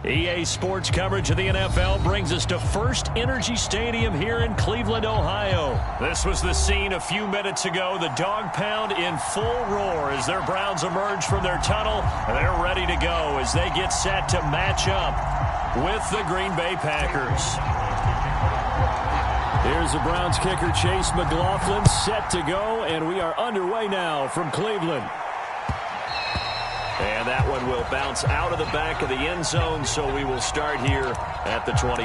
EA Sports coverage of the NFL brings us to First Energy Stadium here in Cleveland, Ohio. This was the scene a few minutes ago. The dog pound in full roar as their Browns emerge from their tunnel. They're ready to go as they get set to match up with the Green Bay Packers. Here's the Browns kicker, Chase McLaughlin, set to go, and we are underway now from Cleveland. And that one will bounce out of the back of the end zone, so we will start here at the 25.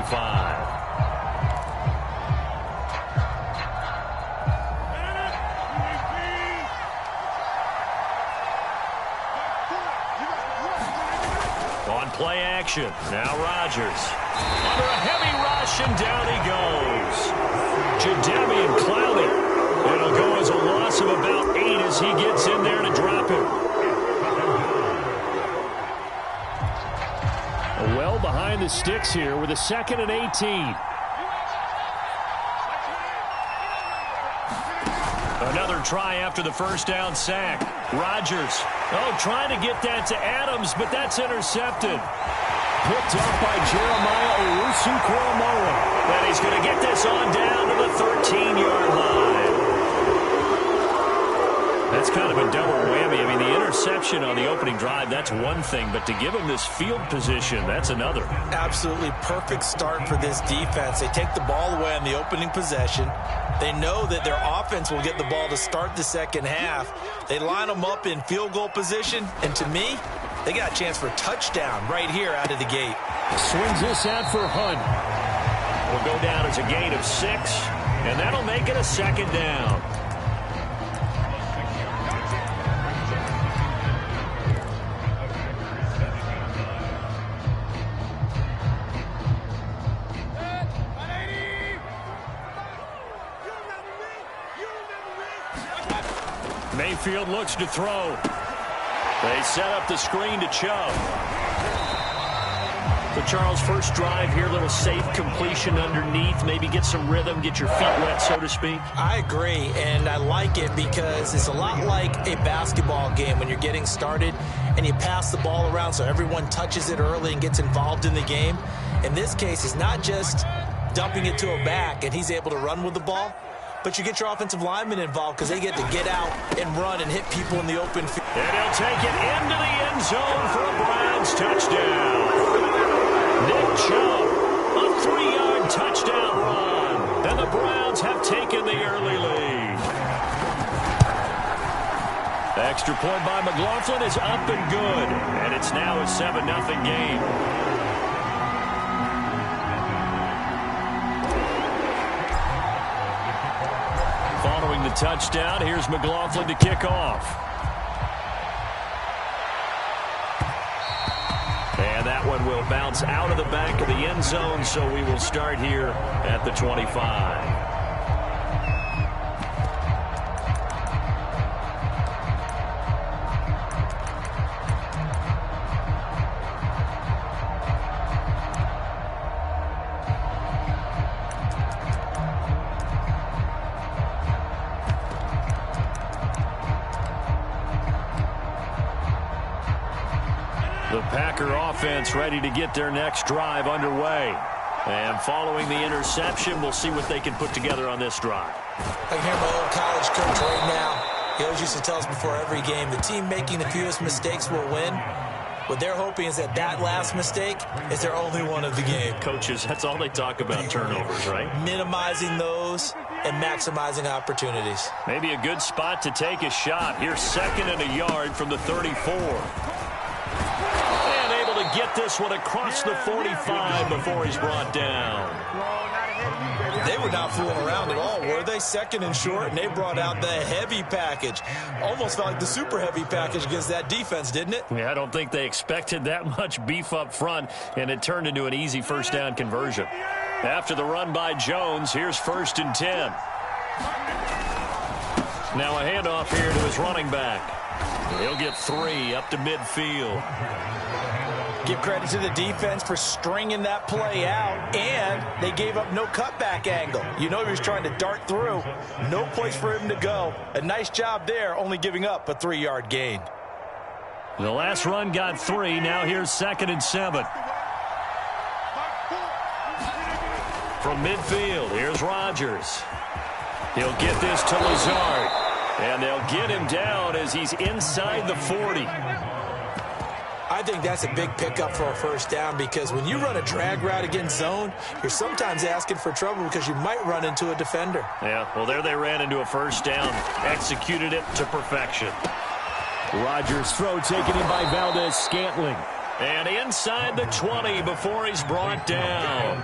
On play action, now Rodgers. Under a heavy rush, and down he goes. Jadeveon Clowney. It'll go as a loss of about 8 as he gets in there to drop him. Well behind the sticks here with a 2nd and 18. Another try after the first down sack. Rodgers, trying to get that to Adams, but that's intercepted. Picked up by Jeremiah Owusu-Koramoah. And he's going to get this on down to the 13-yard line. That's kind of a double whammy. I mean, the interception on the opening drive, that's one thing. But to give him this field position, that's another. Absolutely perfect start for this defense. They take the ball away on the opening possession. They know that their offense will get the ball to start the second half. They line them up in field goal position. And to me, they got a chance for a touchdown right here out of the gate. Swings this out for Hunt. Will go down as a gain of 6. And that'll make it a 2nd down. Mayfield looks to throw. They set up the screen to Chubb. So, Charles, first drive here, little safe completion underneath. Maybe get some rhythm, get your feet wet, so to speak. I agree, and I like it because it's a lot like a basketball game when you're getting started and you pass the ball around so everyone touches it early and gets involved in the game. In this case, it's not just dumping it to a back and he's able to run with the ball, but you get your offensive linemen involved because they get to get out and run and hit people in the open field. And he'll take it into the end zone for a Browns touchdown. Nick Chubb, a 3-yard touchdown run. And the Browns have taken the early lead. The extra point by McLaughlin is up and good. And it's now a 7-0 game. Following the touchdown, here's McLaughlin to kick off. And that one will bounce out of the back of the end zone, so we will start here at the 25. The Packer offense ready to get their next drive underway. And following the interception, we'll see what they can put together on this drive. I can hear my old college coach right now. He always used to tell us before every game, the team making the fewest mistakes will win. What they're hoping is that last mistake is their only one of the game. Coaches, that's all they talk about, turnovers, right? Minimizing those and maximizing opportunities. Maybe a good spot to take a shot. Here's 2nd and a yard from the 34. Get this one across the 45 before he's brought down. They were not fooling around at all, were they? 2nd and short, and they brought out the heavy package. Almost felt like the super heavy package against that defense, didn't it? Yeah, I don't think they expected that much beef up front, and it turned into an easy first down conversion. After the run by Jones, here's 1st and 10. Now a handoff here to his running back. He'll get 3 up to midfield. Give credit to the defense for stringing that play out, and they gave up no cutback angle. You know he was trying to dart through. No place for him to go. A nice job there, only giving up a 3-yard gain. The last run got 3. Now here's 2nd and 7. from midfield. Here's Rodgers. He'll get this to Lazard. And they'll get him down as he's inside the 40. I think that's a big pickup for a first down because when you run a drag route against zone, you're sometimes asking for trouble because you might run into a defender. Yeah, well, there they ran into a first down. Executed it to perfection. Rodgers' throw taken in by Valdez-Scantling. And inside the 20 before he's brought down.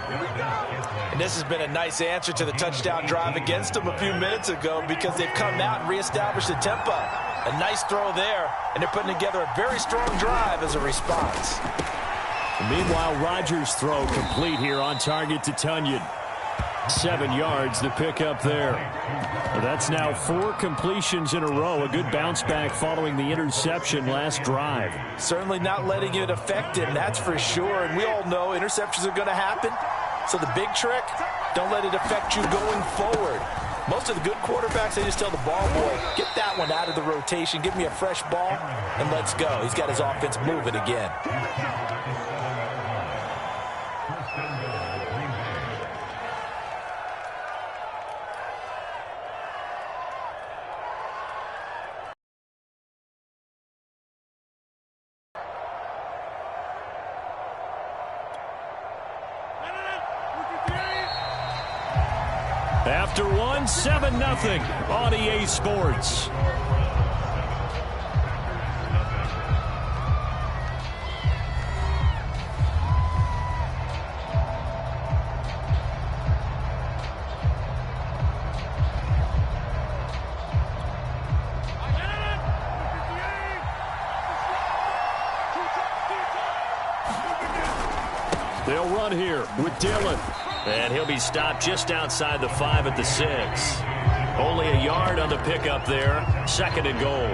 And this has been a nice answer to the touchdown drive against them a few minutes ago because they've come out and reestablished the tempo. A nice throw there, and they're putting together a very strong drive as a response. Meanwhile, Rodgers' throw complete here on target to Tunyon. 7 yards, the pickup there. That's now 4 completions in a row. A good bounce back following the interception last drive. Certainly not letting it affect him, that's for sure. And we all know interceptions are going to happen. So the big trick, don't let it affect you going forward. Most of the good quarterbacks, they just tell the ball boy, get that one out of the rotation, give me a fresh ball, and let's go. He's got his offense moving again. After one, 7-0 on EA Sports. They'll run here with Dillon. And he'll be stopped just outside the 5 at the 6. Only a yard on the pickup there. 2nd and goal.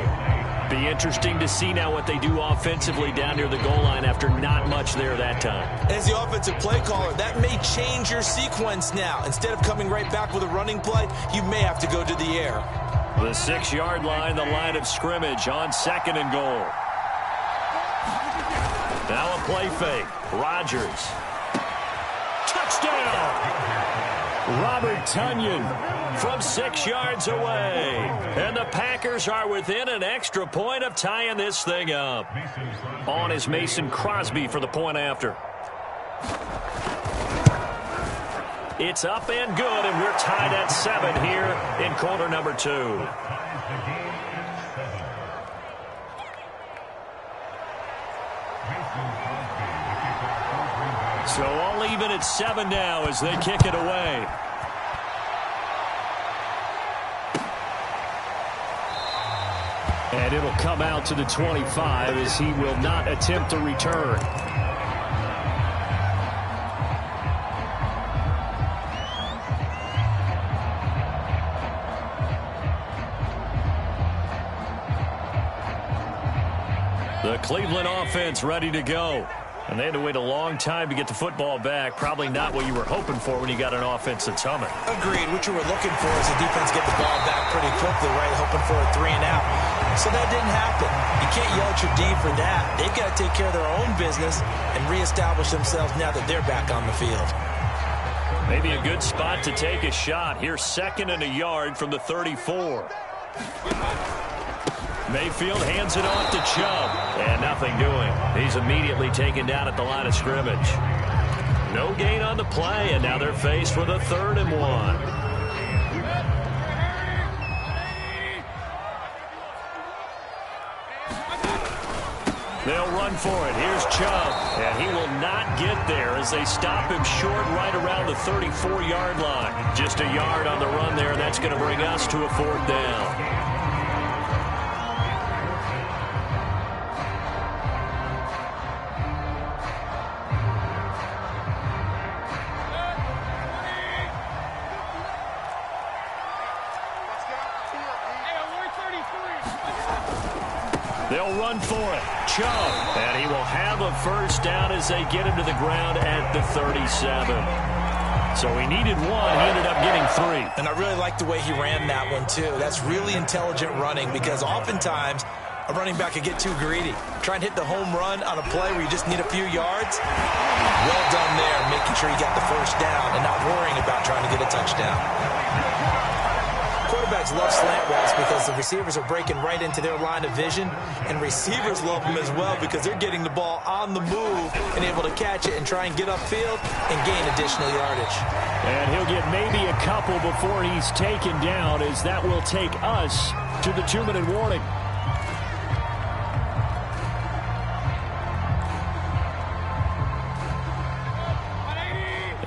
Be interesting to see now what they do offensively down near the goal line after not much there that time. As the offensive play caller, that may change your sequence now. Instead of coming right back with a running play, you may have to go to the air. The 6-yard line, the line of scrimmage on 2nd and goal. Now a play fake. Rodgers. Touchdown! Robert Tunyon from 6 yards away. And the Packers are within an extra point of tying this thing up. On is Mason Crosby for the point after. It's up and good, and we're tied at 7 here in quarter number 2. So all even at 7 now as they kick it away. And it'll come out to the 25 as he will not attempt to return. The Cleveland offense ready to go. And they had to wait a long time to get the football back. Probably not what you were hoping for when you got an offense that's humming. Agreed. What you were looking for is the defense get the ball back pretty quickly, right? Hoping for a 3 and out. So that didn't happen. You can't yell at your D for that. They've got to take care of their own business and reestablish themselves now that they're back on the field. Maybe a good spot to take a shot. Here's 2nd and a yard from the 34. Mayfield hands it off to Chubb. And nothing doing. He's immediately taken down at the line of scrimmage. No gain on the play, and now they're faced with a 3rd and 1. They'll run for it. Here's Chubb. And he will not get there as they stop him short right around the 34-yard line. Just a yard on the run there, and that's going to bring us to a 4th down. They'll run for it. Chubb. And he will have a first down as they get him to the ground at the 37. So he needed 1. He ended up getting 3. And I really like the way he ran that one, too. That's really intelligent running because oftentimes a running back could get too greedy. Try and hit the home run on a play where you just need a few yards. Well done there, making sure you got the first down and not worrying about trying to get a touchdown. Quarterbacks love slant routes because the receivers are breaking right into their line of vision, and receivers love them as well because they're getting the ball on the move and able to catch it and try and get upfield and gain additional yardage. And he'll get maybe a couple before he's taken down, as that will take us to the 2-minute warning.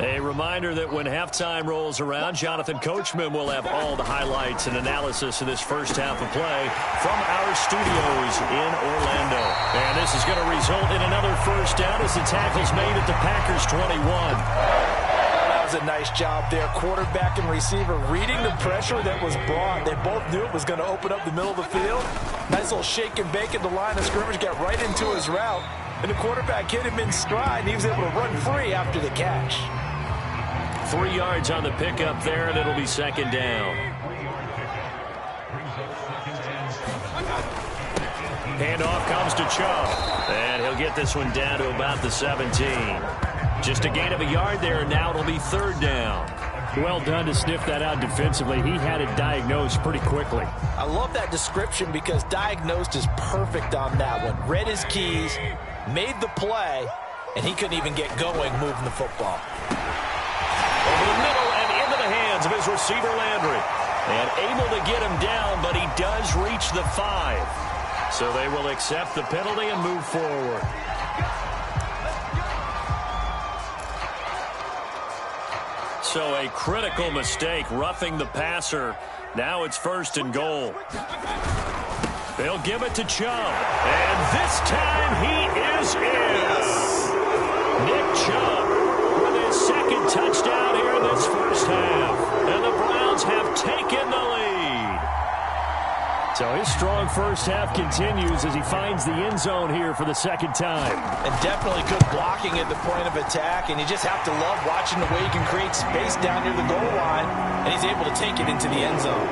A reminder that when halftime rolls around, Jonathan Coachman will have all the highlights and analysis of this first half of play from our studios in Orlando. And this is going to result in another first down as the tackle's made at the Packers' 21. That was a nice job there. Quarterback and receiver reading the pressure that was brought. They both knew it was going to open up the middle of the field. Nice little shake and bake at the line of scrimmage, got right into his route. And the quarterback hit him in stride, and he was able to run free after the catch. 3 yards on the pickup there, and it'll be second down. Handoff comes to Chubb, and he'll get this one down to about the 17. Just a gain of a yard there, and now it'll be third down. Well done to sniff that out defensively. He had it diagnosed pretty quickly. I love that description because diagnosed is perfect on that one. Read his keys, made the play, and he couldn't even get going moving the football. Over the middle and into the hands of his receiver, Landry. And able to get him down, but he does reach the 5. So they will accept the penalty and move forward. So a critical mistake, roughing the passer. Now it's first and goal. They'll give it to Chubb. And this time he is in. Nick Chubb with his second touchdown here in this first half. And the Browns have taken the lead. So his strong first half continues as he finds the end zone here for the second time. And definitely good blocking at the point of attack. And you just have to love watching the way he can create space down near the goal line. And he's able to take it into the end zone.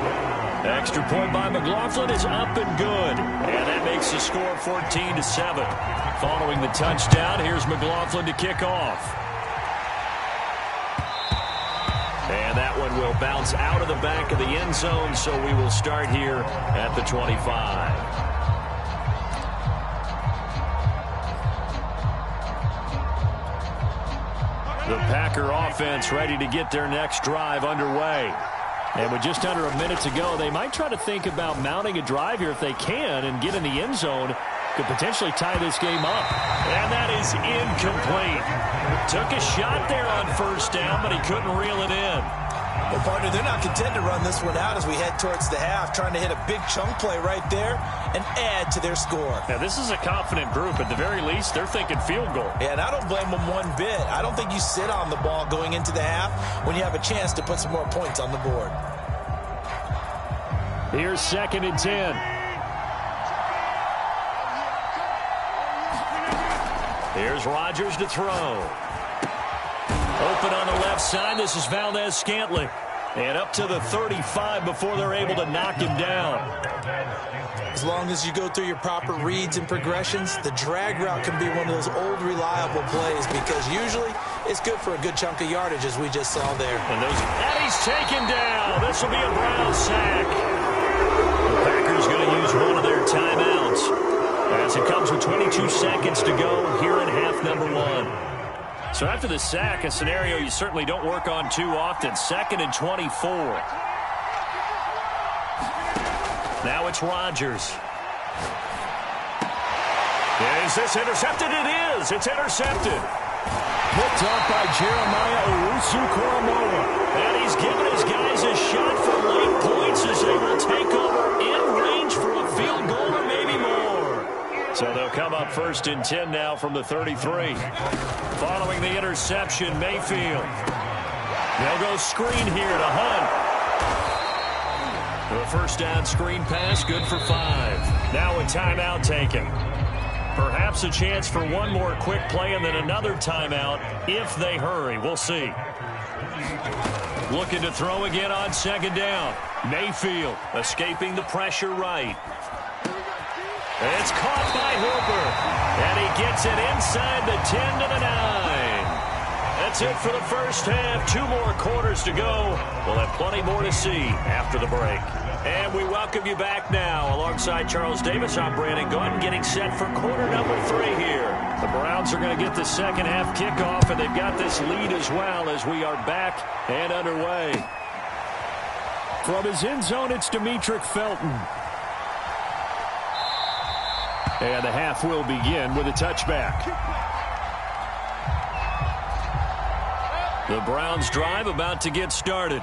Extra point by McLaughlin is up and good. And that makes the score 14-7. Following the touchdown, here's McLaughlin to kick off. And that one will bounce out of the back of the end zone, so we will start here at the 25. The Packer offense ready to get their next drive underway. And with just under a minute to go, they might try to think about mounting a drive here if they can and get in the end zone. Could potentially tie this game up. And that is incomplete. Took a shot there on first down, but he couldn't reel it in. Well, partner, they're not content to run this one out as we head towards the half, trying to hit a big chunk play right there and add to their score. Now, this is a confident group. At the very least, they're thinking field goal. Yeah, and I don't blame them one bit. I don't think you sit on the ball going into the half when you have a chance to put some more points on the board. Here's 2nd and 10. Here's Rodgers to throw. Open on the left side. This is Valdez-Scantling. And up to the 35 before they're able to knock him down. As long as you go through your proper reads and progressions, the drag route can be one of those old reliable plays because usually it's good for a good chunk of yardage, as we just saw there. And he's taken down. This will be a Brown sack. The Packers going to use one of their timeouts as it comes with 22 seconds to go here in half number 1. So after the sack, a scenario you certainly don't work on too often. 2nd and 24. Now it's Rodgers. Is this intercepted? It is. It's intercepted. Picked up by Jeremiah Owusu-Koramoah. And he's given his guys a shot for late points as they will take over in range for a field goal or maybe more. So they'll come up 1st and 10 now from the 33. Following the interception, Mayfield. They'll go screen here to Hunt. The first down screen pass, good for 5. Now a timeout taken. Perhaps a chance for one more quick play and then another timeout if they hurry. We'll see. Looking to throw again on 2nd down. Mayfield escaping the pressure right. It's caught by Hooper. And he gets it inside the 10 to the 9. That's it for the first half. 2 more quarters to go. We'll have plenty more to see after the break. And we welcome you back now. Alongside Charles Davis, I'm Brandon Gunn, getting set for quarter number 3 here. The Browns are going to get the second half kickoff, and they've got this lead as well as we are back and underway. From his end zone, it's Demetric Felton. And the half will begin with a touchback. The Browns drive about to get started.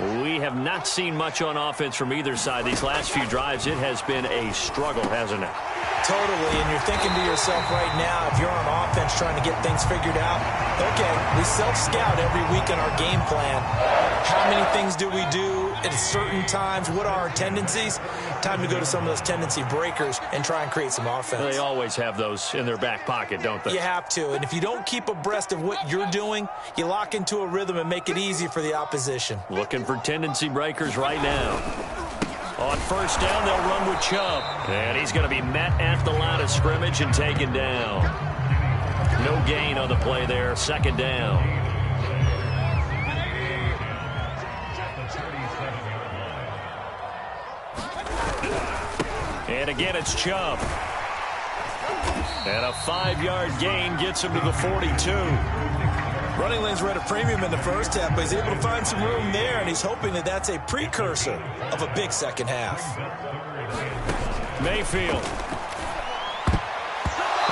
We have not seen much on offense from either side. These last few drives, it has been a struggle, hasn't it? Totally, and you're thinking to yourself right now, if you're on offense trying to get things figured out, okay, we self-scout every week in our game plan. How many things do we do at certain times? What are our tendencies? Time to go to some of those tendency breakers and try and create some offense. They always have those in their back pocket, don't they? You have to, and if you don't keep abreast of what you're doing, you lock into a rhythm and make it easy for the opposition. Looking for tendency breakers right now. On first down, they'll run with Chubb. And he's going to be met at the line of scrimmage and taken down. No gain on the play there. Second down. And again, it's Chubb. And a 5-yard gain gets him to the 42. Running lanes were at a premium in the first half, but he's able to find some room there, and he's hoping that that's a precursor of a big second half. Mayfield.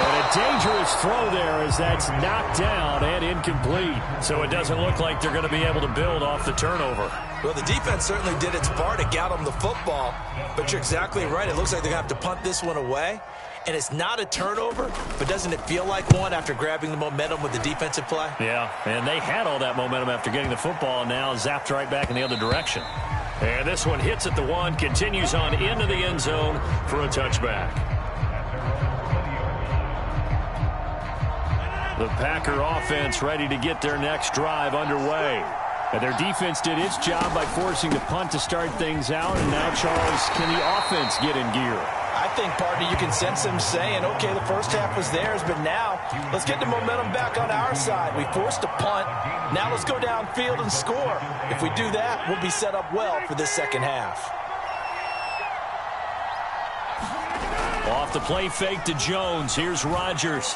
And a dangerous throw there as that's knocked down and incomplete. So it doesn't look like they're going to be able to build off the turnover. Well, the defense certainly did its part to get them the football, but you're exactly right. It looks like they're going to have to punt this one away. And it's not a turnover, but doesn't it feel like one after grabbing the momentum with the defensive play? Yeah, and they had all that momentum after getting the football, and now zapped right back in the other direction. And this one hits at the 1, continues on into the end zone for a touchback. The Packer offense ready to get their next drive underway. And their defense did its job by forcing the punt to start things out, and now, Charles, can the offense get in gear? I think, partner, you can sense them saying, okay, the first half was theirs, but now let's get the momentum back on our side. We forced a punt. Now let's go downfield and score. If we do that, we'll be set up well for this second half. Off the play fake to Jones. Here's Rodgers.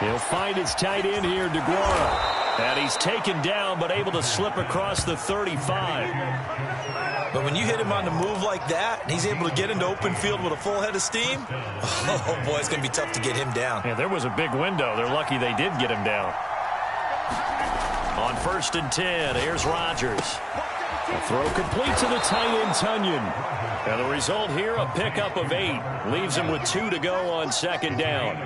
He'll find his tight end here, DeGuara. And he's taken down, but able to slip across the 35. But when you hit him on the move like that, and he's able to get into open field with a full head of steam, oh, boy, it's going to be tough to get him down. Yeah, there was a big window. They're lucky they did get him down. On first and 10, here's Rodgers. A throw complete to the tight end, Tunyon. And the result here, a pickup of 8. Leaves him with 2 to go on second down.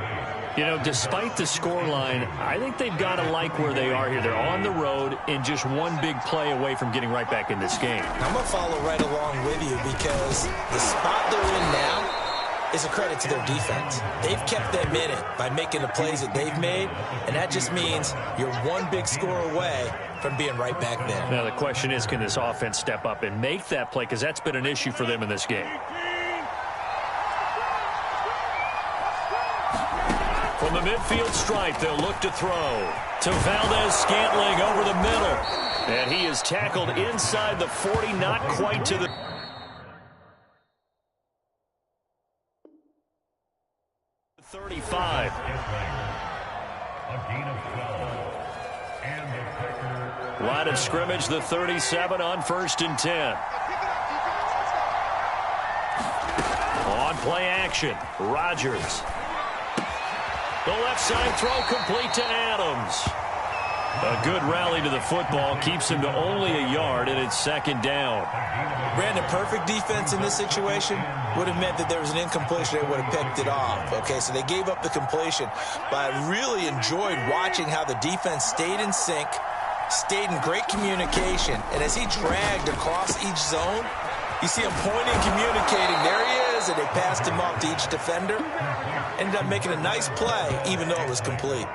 You know, despite the scoreline, I think they've got to like where they are here. They're on the road and just one big play away from getting right back in this game. I'm going to follow right along with you because the spot they're in now is a credit to their defense. They've kept them in it by making the plays that they've made, and that just means you're one big score away from being right back there. Now, the question is, can this offense step up and make that play? Because that's been an issue for them in this game. From the midfield stripe, they'll look to throw to Valdez-Scantling over the middle. And he is tackled inside the 40, not quite to the 35. Line of scrimmage, the 37 on first and 10. On play action, Rodgers. The left side throw complete to Adams. A good rally to the football keeps him to only a yard, and it's second down. Brandon, perfect defense in this situation would have meant that there was an incompletion. They would have picked it off. Okay, so they gave up the completion. But I really enjoyed watching how the defense stayed in sync, stayed in great communication. And as he dragged across each zone, you see him pointing, communicating. There he is, and they passed him off to each defender. Ended up making a nice play, even though it was complete.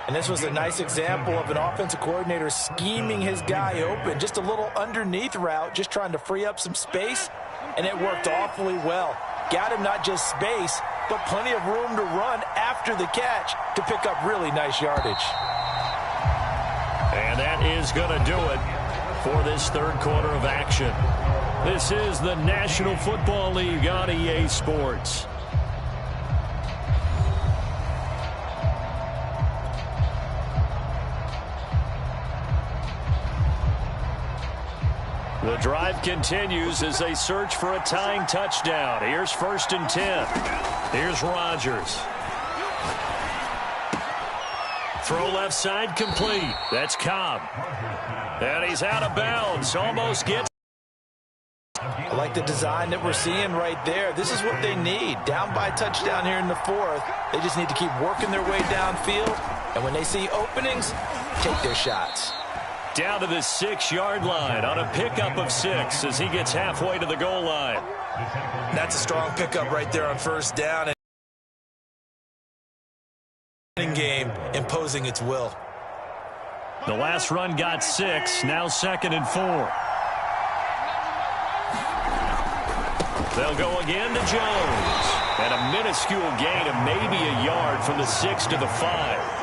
And this was a nice example of an offensive coordinator scheming his guy open. Just a little underneath route, just trying to free up some space, and it worked awfully well. got him not just space, but plenty of room to run after the catch to pick up really nice yardage. And that is going to do it for this third quarter of action. This is the National Football League on EA Sports. The drive continues as they search for a tying touchdown. Here's 1st and 10. Here's Rodgers. Throw left side complete. That's Cobb. And he's out of bounds. Almost gets. I like the design that we're seeing right there. This is what they need. Down by touchdown here in the 4th. They just need to keep working their way downfield. And when they see openings, take their shots. Down to the 6-yard line on a pickup of 6 as he gets halfway to the goal line. That's a strong pickup right there on 1st down. Game imposing its will. The last run got 6. Now 2nd and 4. They'll go again to Jones. And a minuscule gain of maybe a yard from the 6 to the 5.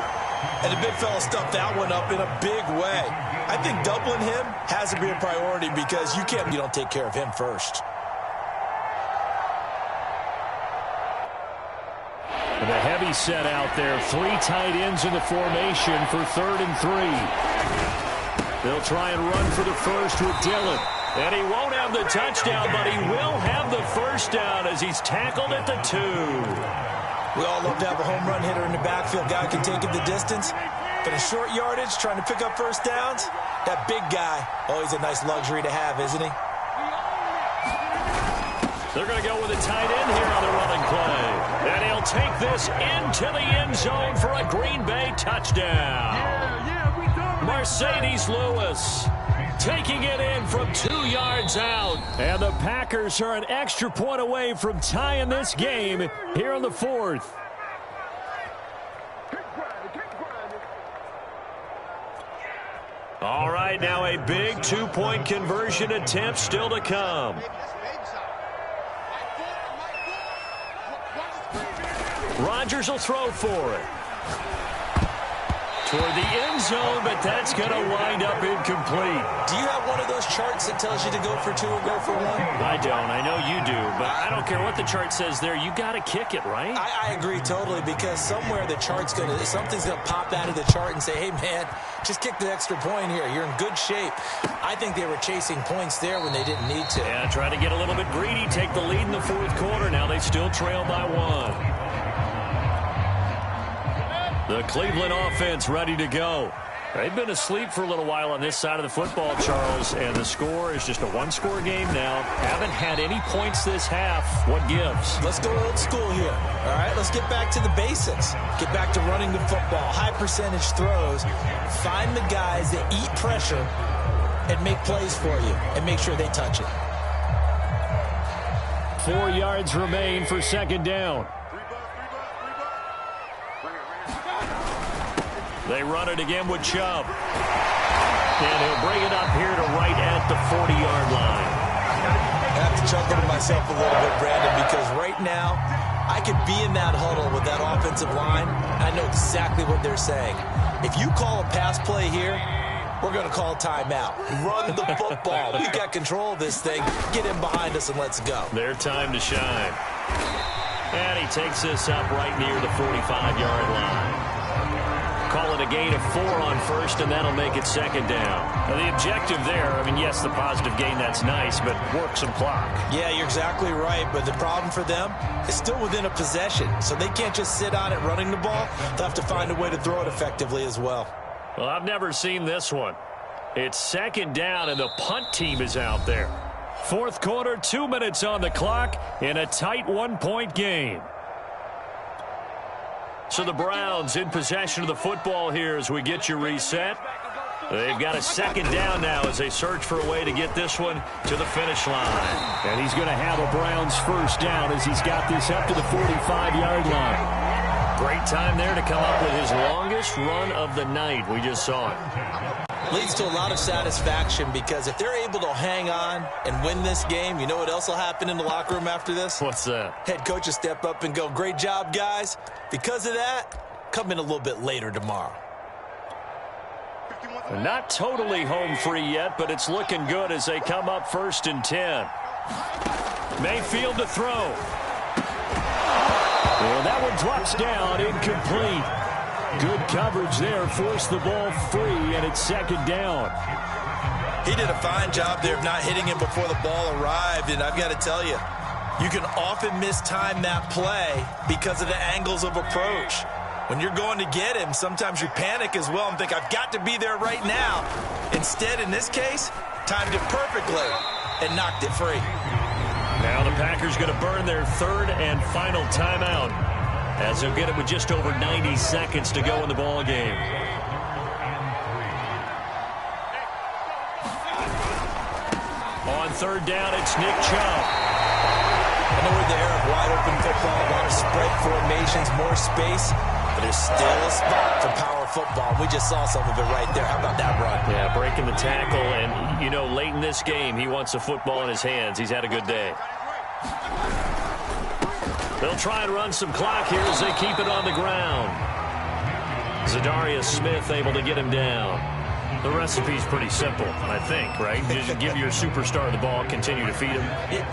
And the big fella stuffed that one up in a big way. I think doubling him has to be a priority because you don't take care of him first. And a heavy set out there. 3 tight ends in the formation for 3rd and 3. They'll try and run for the first with Dillon. And he won't have the touchdown, but he will have the first down as he's tackled at the 2. We all love to have a home run hitter in the backfield. Guy can take it the distance. But in short yardage, trying to pick up first downs, that big guy, always a nice luxury to have, isn't he? They're going to go with a tight end here on the running play. And he'll take this into the end zone for a Green Bay touchdown. Mercedes Lewis taking it in from 2 yards out. And the Packers are an extra point away from tying this game here in the 4th. All right, now a big 2-point conversion attempt still to come. Rodgers will throw for it. Toward the end zone, but that's going to wind up incomplete. Do you have one of those charts that tells you to go for 2 or go for 1? I don't. I know you do, but I don't care what the chart says there. You got to kick it, right? I agree totally because somewhere the chart's something's going to pop out of the chart and say, hey, man, just kick the extra point here. You're in good shape. I think they were chasing points there when they didn't need to. Yeah, try to get a little bit greedy, take the lead in the 4th quarter. Now they still trail by 1. The Cleveland offense ready to go. They've been asleep for a little while on this side of the football, Charles, and the score is just a 1-score game now. Haven't had any points this half. What gives? Let's go old school here. All right, let's get back to the basics. Get back to running the football, high percentage throws. Find the guys that eat pressure and make plays for you and make sure they touch it. 4 yards remain for 2nd down. They run it again with Chubb. And he'll bring it up here to right at the 40-yard line. I have to chuckle to myself a little bit, Brandon, because right now I could be in that huddle with that offensive line. I know exactly what they're saying. If you call a pass play here, we're going to call a timeout. Run the football. We've got control of this thing. Get in behind us and let's go. Their time to shine. And he takes this up right near the 45-yard line. Call it a gain of 4 on 1st, and that'll make it 2nd down. Now, the objective there, I mean, yes, the positive gain, that's nice, but work some clock. Yeah, you're exactly right, but the problem for them is still within a possession, so they can't just sit on it running the ball. They'll have to find a way to throw it effectively as well. Well, I've never seen this one. It's 2nd down, and the punt team is out there. 4th quarter, 2 minutes on the clock in a tight 1-point game. So the Browns in possession of the football here as we get you reset. They've got a 2nd down now as they search for a way to get this one to the finish line. And he's going to have a Browns 1st down as he's got this up to the 45-yard line. Great time there to come up with his longest run of the night. We just saw it. Leads to a lot of satisfaction because if they're able to hang on and win this game, you know what else will happen in the locker room after this? What's that? Head coach will step up and go, great job, guys. Because of that, come in a little bit later tomorrow. Not totally home free yet, but it's looking good as they come up 1st and 10. Mayfield to throw. Well, that one drops down, incomplete. Good coverage there, forced the ball free, and it's 2nd down. He did a fine job there of not hitting him before the ball arrived, and I've got to tell you, you can often mistime that play because of the angles of approach. When you're going to get him, sometimes you panic as well and think, I've got to be there right now. Instead, in this case, timed it perfectly and knocked it free. Now the Packers going to burn their 3rd and final timeout, as they'll get it with just over 90 seconds to go in the ball game. On 3rd down, it's Nick Chubb. I know we're in the era of wide-open football, a lot of spread formations, more space, but there's still a spot for power football. We just saw some of it right there. How about that run? Yeah, breaking the tackle, and, you know, late in this game, he wants the football in his hands. He's had a good day. They'll try and run some clock here as they keep it on the ground. Zadarius Smith able to get him down. The recipe's pretty simple, I think, right? Just give your superstar the ball, continue to feed him.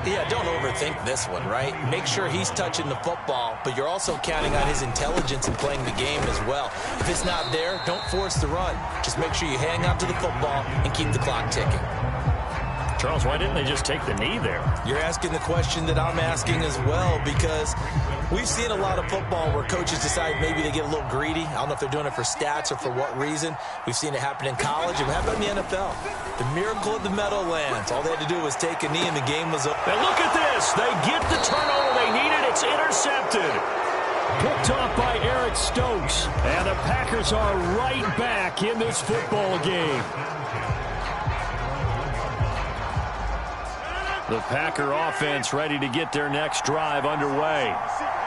Yeah, don't overthink this one, right? Make sure he's touching the football, but you're also counting on his intelligence in playing the game as well. If it's not there, don't force the run. Just make sure you hang on to the football and keep the clock ticking. Charles, why didn't they just take the knee there? You're asking the question that I'm asking as well, because we've seen a lot of football where coaches decide maybe they get a little greedy. I don't know if they're doing it for stats or for what reason. We've seen it happen in college, and it happened in the NFL. The miracle of the Meadowlands. All they had to do was take a knee, and the game was over. And look at this. They get the turnover they needed. It's intercepted. Picked off by Eric Stokes. And the Packers are right back in this football game. The Packer offense ready to get their next drive underway.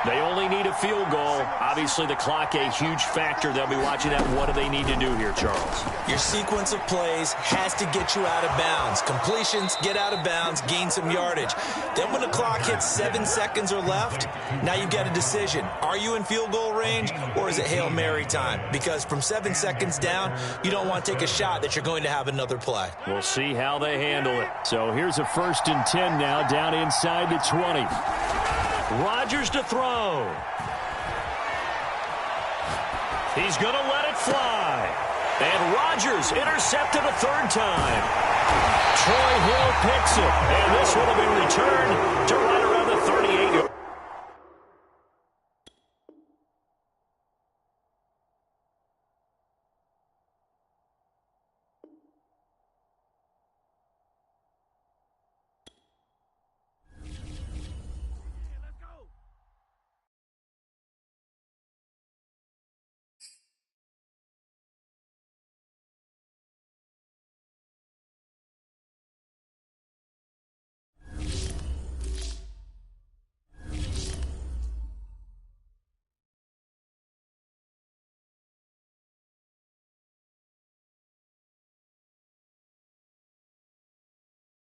They only need a field goal. Obviously, the clock a huge factor. They'll be watching that. What do they need to do here, Charles? Your sequence of plays has to get you out of bounds. Completions, get out of bounds, gain some yardage. Then when the clock hits 7 seconds or left, now you've got a decision. Are you in field goal range, or is it Hail Mary time? Because from 7 seconds down, you don't want to take a shot that you're going to have another play. We'll see how they handle it. So here's a 1st and 10 now, down inside the 20. Rodgers to throw. He's going to let it fly. And Rodgers intercepted a 3rd time. Troy Hill picks it. And this one will be returned to right around the 38.